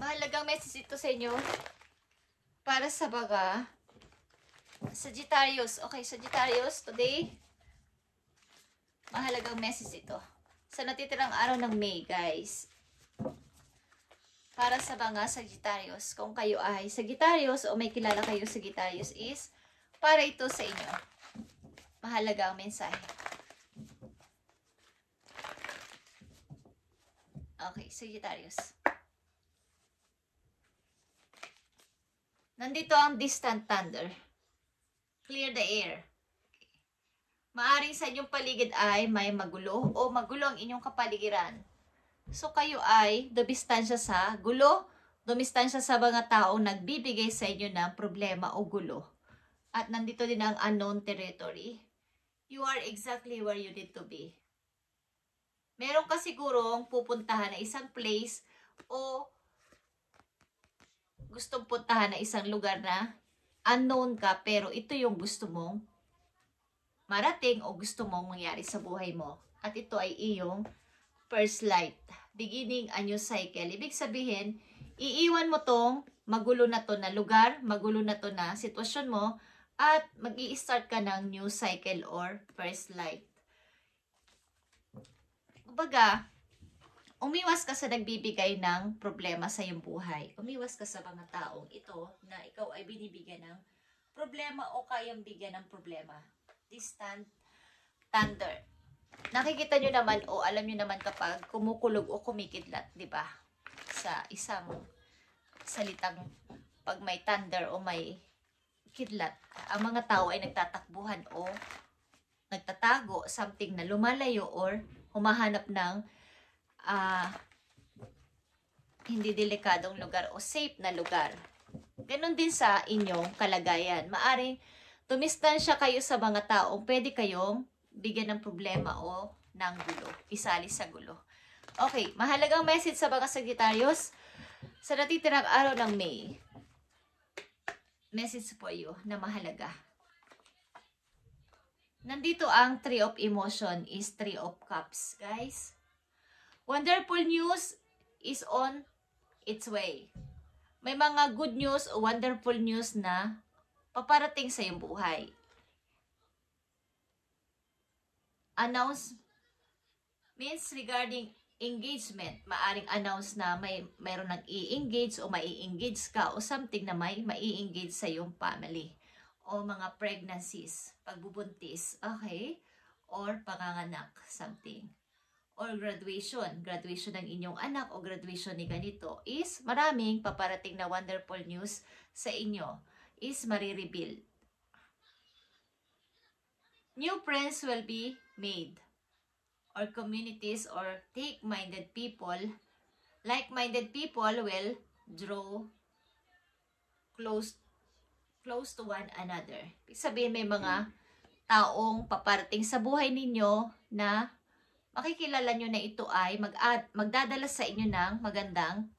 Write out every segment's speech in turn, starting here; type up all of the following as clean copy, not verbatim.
Mahalagang message ito sa inyo para sa baga Sagittarius. Okay, Sagittarius, today mahalagang message ito sa natitirang araw ng May, guys. Para sa mga Sagittarius, kung kayo ay Sagittarius o may kilala kayo Sagittarius, is para ito sa inyo. Mahalagang mensahe. Okay, Sagittarius. Nandito ang distant thunder. Clear the air. Okay. Maaring sa inyong paligid ay may magulo o magulo ang inyong kapaligiran. So kayo ay dumistansya sa gulo, dumistansya sa mga taong nagbibigay sa inyo ng problema o gulo. At nandito din ang unknown territory. You are exactly where you need to be. Meron ka sigurong pupuntahan na isang place o gustong puntahan na isang lugar na unknown ka, pero ito yung gusto mong marating o gusto mong mangyari sa buhay mo. At ito ay iyong first light. Beginning a new cycle. Ibig sabihin, iiwan mo tong magulo na to na lugar, magulo na to na sitwasyon mo, at mag-i-start ka ng new cycle or first light. Kumbaga, umiwas ka sa nagbibigay ng problema sa iyong buhay. Umiwas ka sa mga taong ito na ikaw ay binibigyan ng problema o kayang bigyan ng problema. Distant thunder. Nakikita nyo naman o alam nyo naman kapag kumukulog o kumikidlat, di ba? Sa isang salitang pag may thunder o may kidlat, ang mga tao ay nagtatakbuhan o nagtatago, something na lumalayo or humahanap ng hindi delikadong lugar o safe na lugar. Ganon din sa inyong kalagayan. Maaring tumistansya kayo sa mga taong pwede kayong bigyan ng problema o ng gulo. Isali sa gulo. Okay, mahalagang message sa mga Sagittarius sa natitirang araw ng May. Message for you na mahalaga. Nandito ang Three of Emotion is Three of Cups, guys. Wonderful news is on its way. May mga good news o wonderful news na paparating sa iyong buhay. Announce means regarding engagement. Maaring announce na mayroon nang i-engage o mai-engage ka o something na may mai-engage sa iyong family. O mga pregnancies, pagbubuntis, okay? Or panganganak, something. Or graduation ng inyong anak o graduation ni ganito is maraming paparating na wonderful news sa inyo is marireveal. New friends will be made or communities or like-minded people will draw close to one another. Ibig sabihin may mga taong paparating sa buhay ninyo na makikilala nyo na ito ay magdadala sa inyo ng magandang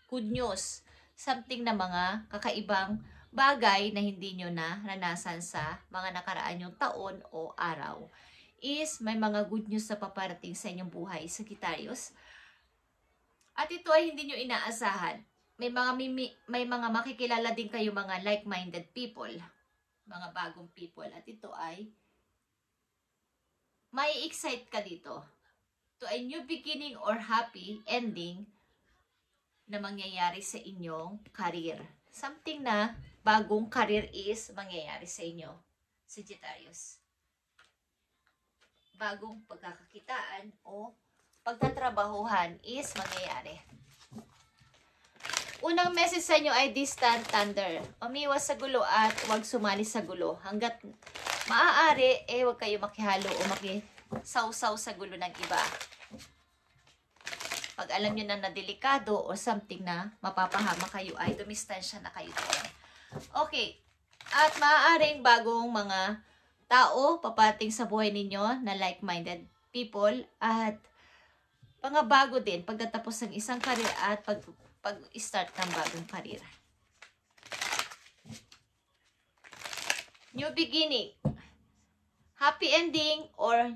good news. Something na mga kakaibang bagay na hindi nyo na naranasan sa mga nakaraan yung taon o araw. Is may mga good news na paparating sa inyong buhay, Sagittarius. At ito ay hindi nyo inaasahan. May mga makikilala din kayo mga like-minded people. Mga bagong people. At ito ay may excite ka dito. To a new beginning or happy ending na mangyayari sa inyong career. Something na bagong career is mangyayari sa inyo, Sagittarius. Bagong pagkakakitaan o pagtatrabahuhan is mangyayari. Unang message sa inyo ay distant thunder. Umiwas sa gulo at huwag sumali sa gulo. Hanggat maaari, huwag kayo makihalo o makisawsaw sa gulo ng iba. Pag alam nyo na delikado o something na mapapahama kayo, ay dumistansya na kayo doon. Okay. At maaaring bagong mga tao paparating sa buhay ninyo na like-minded people at mga bago din pagtatapos ng isang career at pag-start ng bagong career. New beginning. Happy ending or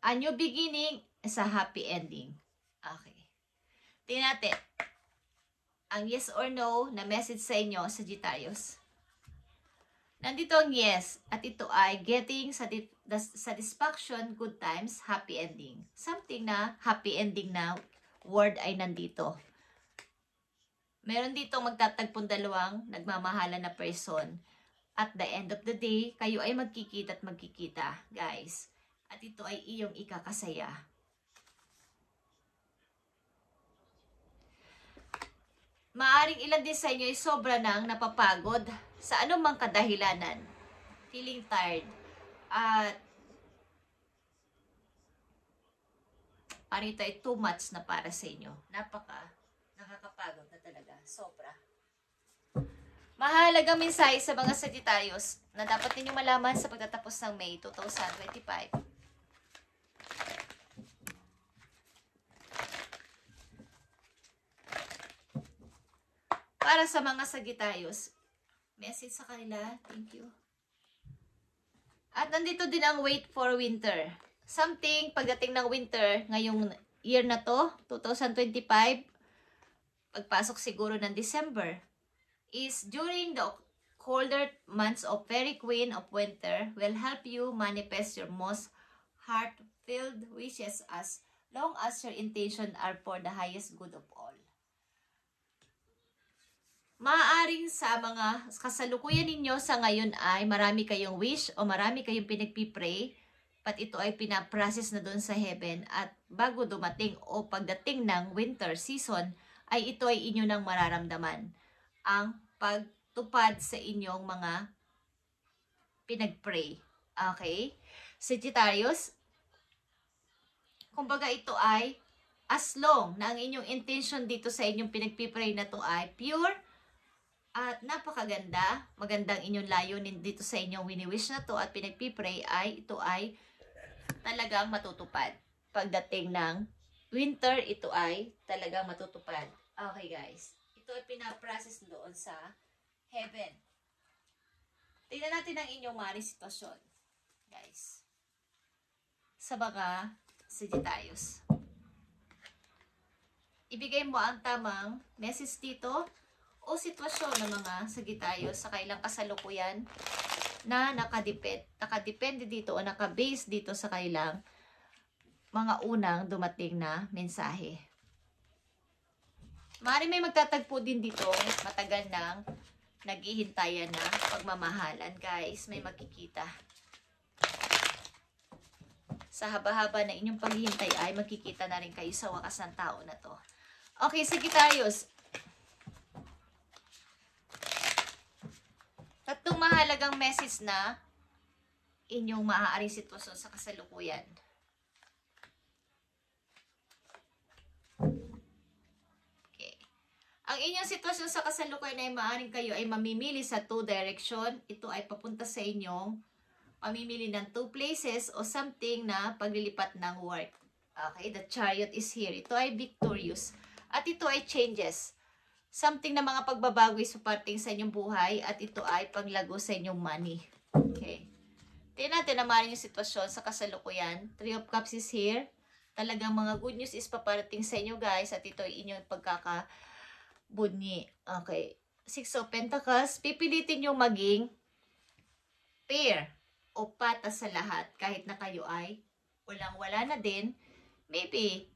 a new beginning is a happy ending. Okay. Tingnan natin. Ang yes or no na message sa inyo, Sagittarius. Nandito ang yes. At ito ay getting satisfaction, good times, happy ending. Something na happy ending na word ay nandito. Meron dito magtatagpong dalawang nagmamahalan na person. At the end of the day, kayo ay magkikita at magkikita, guys. At ito ay iyong ikakasaya. Maaring ilan din sa inyo ay sobra nang napapagod sa anumang kadahilanan. Feeling tired. At parang ito ay too much na para sa inyo. Nakakapagod na talaga. Sobra. Mahalagang mensahe sa mga Sagittarius na dapat ninyong malaman sa pagtatapos ng May 2025. Para sa mga Sagittarius, message sa kanila, thank you. At nandito din ang wait for winter. Something, pagdating ng winter, ngayong year na to, 2025, pagpasok siguro ng December, is during the colder months of Fairy Queen of Winter will help you manifest your most heart-filled wishes as long as your intention are for the highest good of all. Maaaring sa mga kasalukuyan ninyo sa ngayon ay marami kayong wish o marami kayong pinagpipray, but ito ay pinaprocess na doon sa heaven at bago dumating o pagdating ng winter season ay ito ay inyo nang mararamdaman ang pagtupad sa inyong mga pinagpray. Okay? Sagittarius, kumbaga ito ay as long na ang inyong intention dito sa inyong pinagpipray na to ay pure at napakaganda, magandang inyong layunin dito sa inyong wini-wish na to at pinagpipray ay ito ay talagang matutupad. Pagdating ng winter, ito ay talagang matutupad. Okay guys, ito ay pinaprocess doon sa heaven. Tingnan natin ang inyong mga sitwasyon, guys. Sa mga Sagittarius. Ibigay mo ang tamang message dito o sitwasyon ng mga Sagittarius sa kailang kasalukuyan na nakadepende dito o nakabase dito sa kailang mga unang dumating na mensahe. Maaaring may magtatagpo din dito matagal nang naghihintayan na pagmamahalan, guys. May makikita. Sa haba-haba na inyong paghihintay ay magkikita na rin kayo sa wakas ng tao na to. Okay, Sagittarius. Tatlong mahalagang message na inyong maaaring sitwasyon sa kasalukuyan. Okay. Ang inyong sitwasyon sa kasalukuyan ay maaaring kayo ay mamimili sa 2 direction. Ito ay papunta sa inyong pamimili ng 2 places o something na paglilipat ng work. Okay, the Chariot is here. Ito ay victorious. At ito ay changes. Something na mga pagbabago ay suparting sa inyong buhay at ito ay paglago sa inyong money. Okay. Tingnan natin na maaaring yung sitwasyon sa kasalukuyan. 3 of Cups is here. Talagang mga good news is paparating sa inyo, guys, at ito ay inyong pagkakabunyi. Okay. 6 of Pentacles. Pipilitin nyo maging pair o patas sa lahat kahit na kayo ay walang-wala na din. Maybe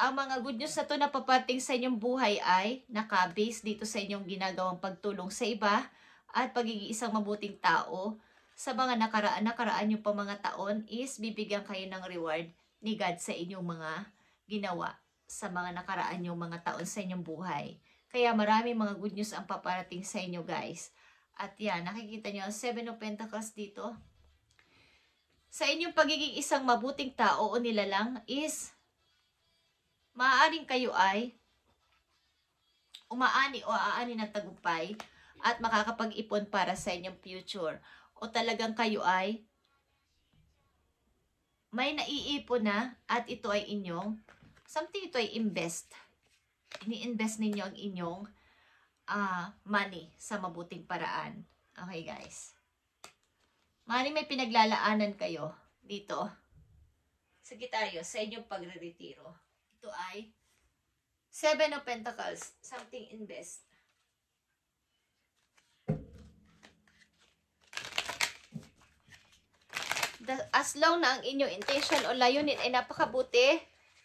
ang mga good news na to na papating sa inyong buhay ay nakabase dito sa inyong ginagawang pagtulong sa iba at pagiging isang mabuting tao. Sa mga nakaraan yung pa mga taon is bibigyan kayo ng reward ni God sa inyong mga ginawa sa mga nakaraan yung mga taon sa inyong buhay. Kaya marami mga good news ang paparating sa inyo, guys. At yan, nakikita nyo ang 7 of Pentacles dito. Sa inyong pagiging isang mabuting tao o nilalang is maaaring kayo ay umaani o aani ng tagumpay at makakapag-ipon para sa inyong future. O talagang kayo ay may naiipon na at ito ay inyong, something ito ay invest. Ini-invest ninyo ang inyong money sa mabuting paraan. Okay, guys. Maaaring may pinaglalaanan kayo dito, Sagittarius, sa inyong pagre-retiro. ito ay Seven of Pentacles. Something invest. As long na ang inyong intention o layunin ay napakabuti,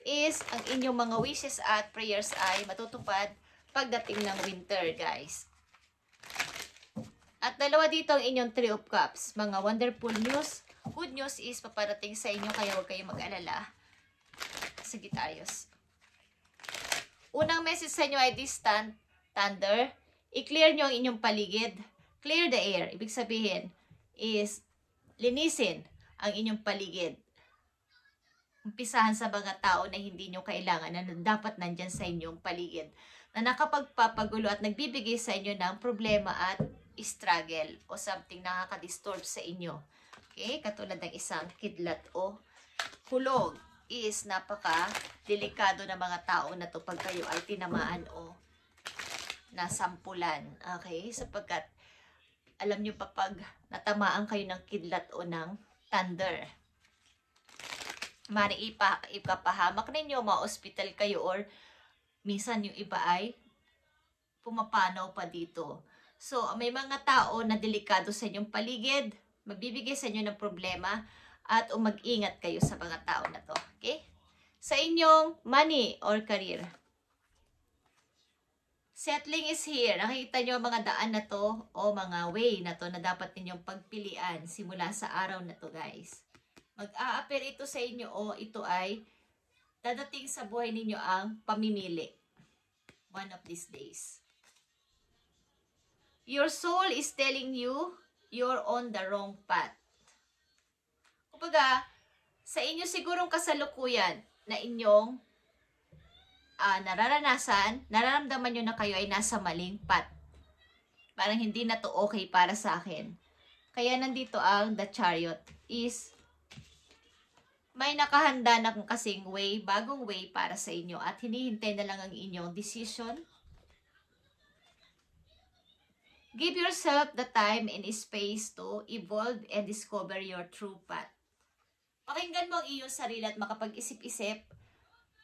is ang inyong mga wishes at prayers ay matutupad pagdating ng winter, guys. At dalawa dito ang inyong Three of Cups. Mga wonderful news. Good news is paparating sa inyo, kaya huwag kayong mag-alala. Sagittarius. Unang message sa inyo ay distant thunder. I-clear nyo ang inyong paligid. Clear the air. Ibig sabihin is linisin ang inyong paligid. Umpisahan sa mga tao na hindi nyo kailangan, na dapat nandyan sa inyong paligid, na nakapagpapagulo at nagbibigay sa inyo ng problema at struggle o something nakaka-disturb sa inyo. Okay? Katulad ng isang kidlat o hulog is napaka-delikado ng mga tao na to pag kayo ay tinamaan o nasampulan. Okay? Sapagkat alam nyo pa pag natamaan kayo ng kidlat o ng thunder, mari ipapahamak ninyo, ma-hospital kayo, or minsan yung iba ay pumapanaw pa dito. So, may mga tao na delikado sa inyong paligid, magbibigay sa inyo ng problema, at mag-ingat kayo sa mga tao na to. Okay? Sa inyong money or career, settling is here. Nakikita nyo ang mga daan na to o mga way na to na dapat ninyong pagpilian simula sa araw na to, guys. Mag-a-appear ito sa inyo o ito ay dadating sa buhay ninyo ang pamimili. One of these days. Your soul is telling you you're on the wrong path. Kumbaga, sa inyo sigurong kasalukuyan na inyong nararanasan, nararamdaman nyo na kayo ay nasa maling path. Parang hindi na to okay para sa akin. Kaya nandito ang The Chariot is may nakahanda na kasing way, bagong way para sa inyo at hinihintay na lang ang inyong decision. Give yourself the time and space to evolve and discover your true path. Pakinggan mo ang iyong sarili at makapag-isip-isip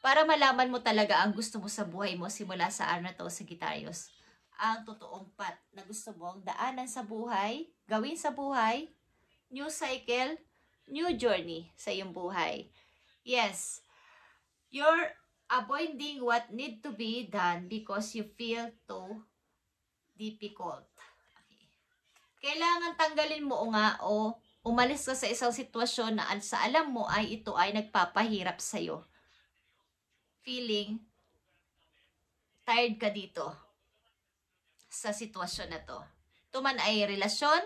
para malaman mo talaga ang gusto mo sa buhay mo simula sa araw na to, Sagittarius. Ang totoong path na gusto mong daanan sa buhay, gawin sa buhay, new cycle, new journey sa iyong buhay. Yes, you're avoiding what need to be done because you feel too difficult. Okay. Kailangan tanggalin mo o umalis ka sa isang sitwasyon na sa alam mo ay ito ay nagpapahirap sa'yo. Feeling tired ka dito sa sitwasyon na to. Ito man ay relasyon,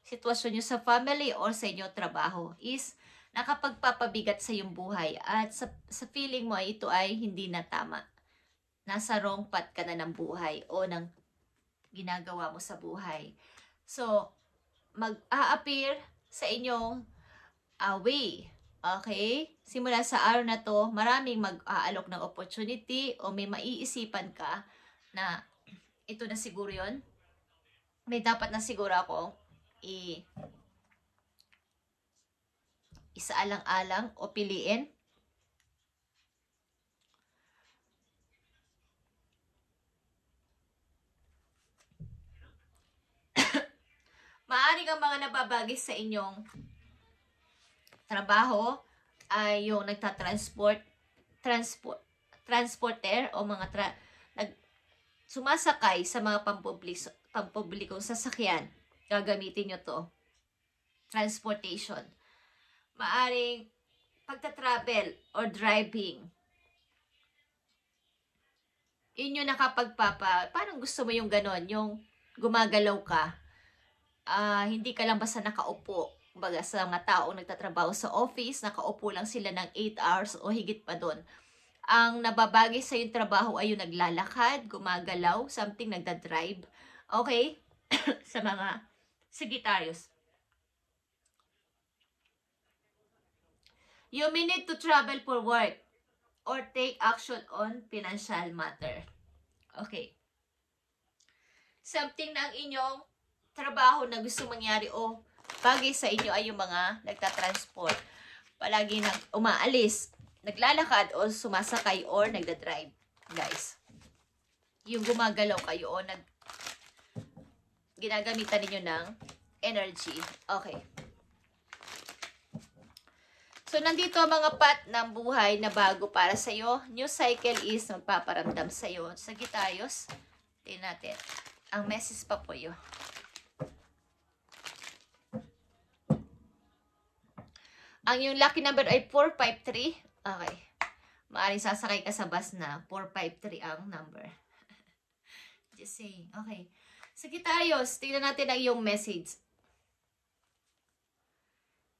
sitwasyon nyo sa family or sa inyo trabaho is nakapagpapabigat sa iyong buhay at sa feeling mo ay ito ay hindi na tama. Nasa wrong path ka na ng buhay o ng ginagawa mo sa buhay. So, mag-a-appear sa inyong way. Okay? Simula sa araw na to, maraming mag-aalok ng opportunity o may maiisipan ka na ito na siguro yon. May dapat na siguro akong isaalang-alang o piliin. Maaring ang mga nababagis sa inyong trabaho ay yung transporter o mga sumasakay sa mga pampublikong sasakyan. Gagamitin nyo to. Transportation. Maaring pagta-travel or driving. Yun yung parang gusto mo yung ganon, yung gumagalaw ka. Hindi ka lang basta nakaupo. Kumbaga sa mga taong nagtatrabaho sa office, nakaupo lang sila ng 8 hours o higit pa doon. Ang nababagay sa yung trabaho ay yung naglalakad, gumagalaw, something nagdadrive. Okay? Sa mga Sagittarius. You may need to travel for work or take action on financial matter. Okay. Something na ang inyong trabaho na gusto mangyari o bagay sa inyo ay yung mga nagtatransport. Palagi umaalis naglalakad o sumasakay or nagdadrive, guys. Yung gumagalaw kayo o ginagamitan ninyo ng energy. Okay. So, nandito ang mga path ng buhay na bago para sa'yo. New cycle is magpaparamdam sa'yo. Sagittarius, tingnan natin. Ang message pa po yun. Ang yung lucky number ay 453. Okay. Maaring sasakay ka sa bus na 453 ang number. Just saying. Okay. Sagittarius, tingnan natin ang iyong message.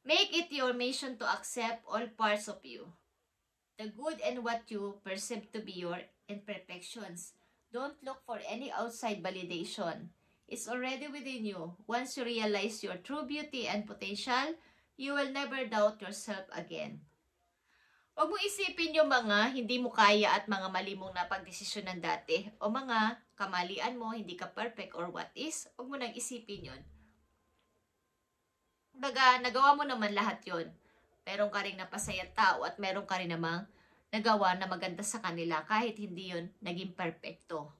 Make it your mission to accept all parts of you. The good and what you perceive to be your imperfections. Don't look for any outside validation. It's already within you. Once you realize your true beauty and potential, you will never doubt yourself again. Huwag mo isipin yung mga hindi mo kaya at mga mali mong napagdesisyonan dati o mga kamalian mo, hindi ka perfect or what is. Huwag mo nang isipin yun. Baga, nagawa mo naman lahat yon. Meron ka rin napasaya tao at meron ka rin namang nagawa na maganda sa kanila kahit hindi yon naging perfecto.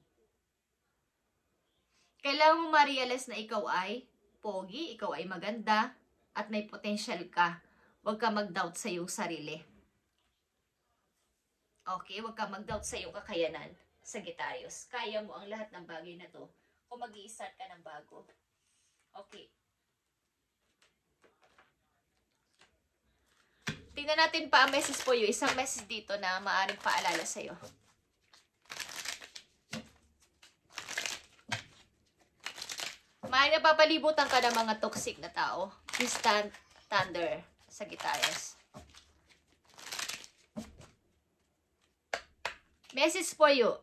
Kailangan mo ma-realize na ikaw ay pogi, ikaw ay maganda, at may potential ka. Huwag ka mag-doubt sa iyong sarili. Okay, huwag ka mag-doubt sa iyong kakayanan, Sagittarius. Kaya mo ang lahat ng bagay na to kung mag-i-start ka ng bago. Okay. Tingnan natin pa ang message po yun. Isang message dito na maaaring paalala sa'yo. Maaaring napapalibutan ka ng mga toxic na tao. Distant thunder, Sagittarius. Message for you.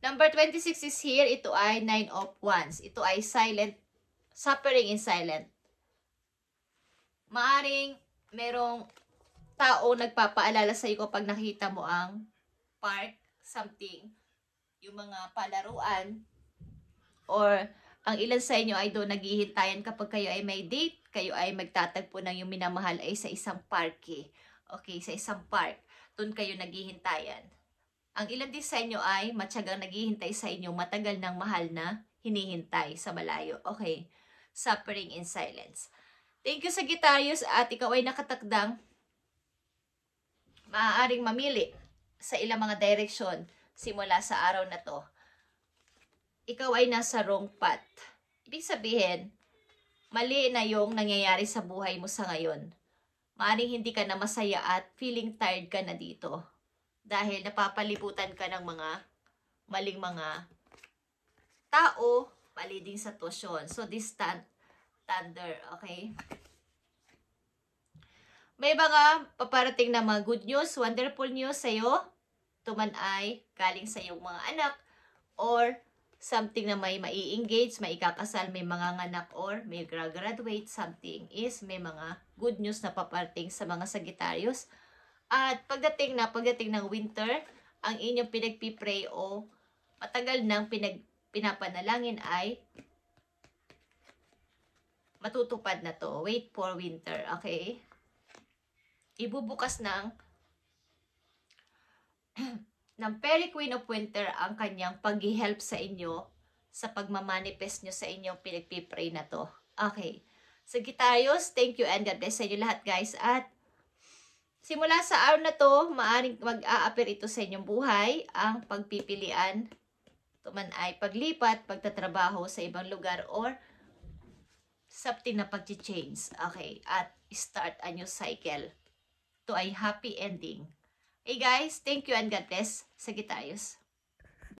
Number 26 is here. Ito ay 9 of Wands. Ito ay silent, suffering in silent. Maaring merong tao nagpapaalala sa iyo kapag nakita mo ang park, something, yung mga palaruan, or ang ilan sa inyo ay doon naghihintayan kapag kayo ay may date, kayo ay magtatagpo ng yung minamahal ay sa isang parke. Okay, sa isang park. Doon kayo naghihintayan. Ang ilan din sa inyo ay matyagang naghihintay sa inyo matagal ng mahal na hinihintay sa malayo. Okay, suffering in silence. Thank you, Sagittarius, at ikaw ay nakatakdang maaaring mamili sa ilang mga direksyon simula sa araw na to. Ikaw ay nasa wrong path. Ibig sabihin, mali na yung nangyayari sa buhay mo sa ngayon. Maaaring hindi ka na masaya at feeling tired ka na dito dahil napapalibutan ka ng mga maling mga tao, mali ding sitwasyon. So, distant thunder, okay? May mga paparating na mga good news, wonderful news sa'yo. Ito man ay galing sa iyong mga anak or something na may mai-engage, may ikakasal, may mga anak or may graduate, something is may mga good news na paparating sa mga Sagittarius. At pagdating ng winter, ang inyong pinagpipray o matagal nang pinapanalangin ay matutupad na to. Wait for winter, okay? Ibubukas ng Fairy Queen of Winter ang kanyang pag-help sa inyo sa pagmamanifest nyo sa inyong pinagpipray na to. Okay. Sagittarius, thank you and God bless sa inyo lahat, guys. At simula sa araw na to, maaaring mag-a-appear ito sa inyong buhay, ang pagpipilian. Ito man ay paglipat, pagtatrabaho sa ibang lugar, or something na pag-change. Okay. At start a new cycle. Ito ay happy ending. Hey guys, thank you and God bless, Sagittarius.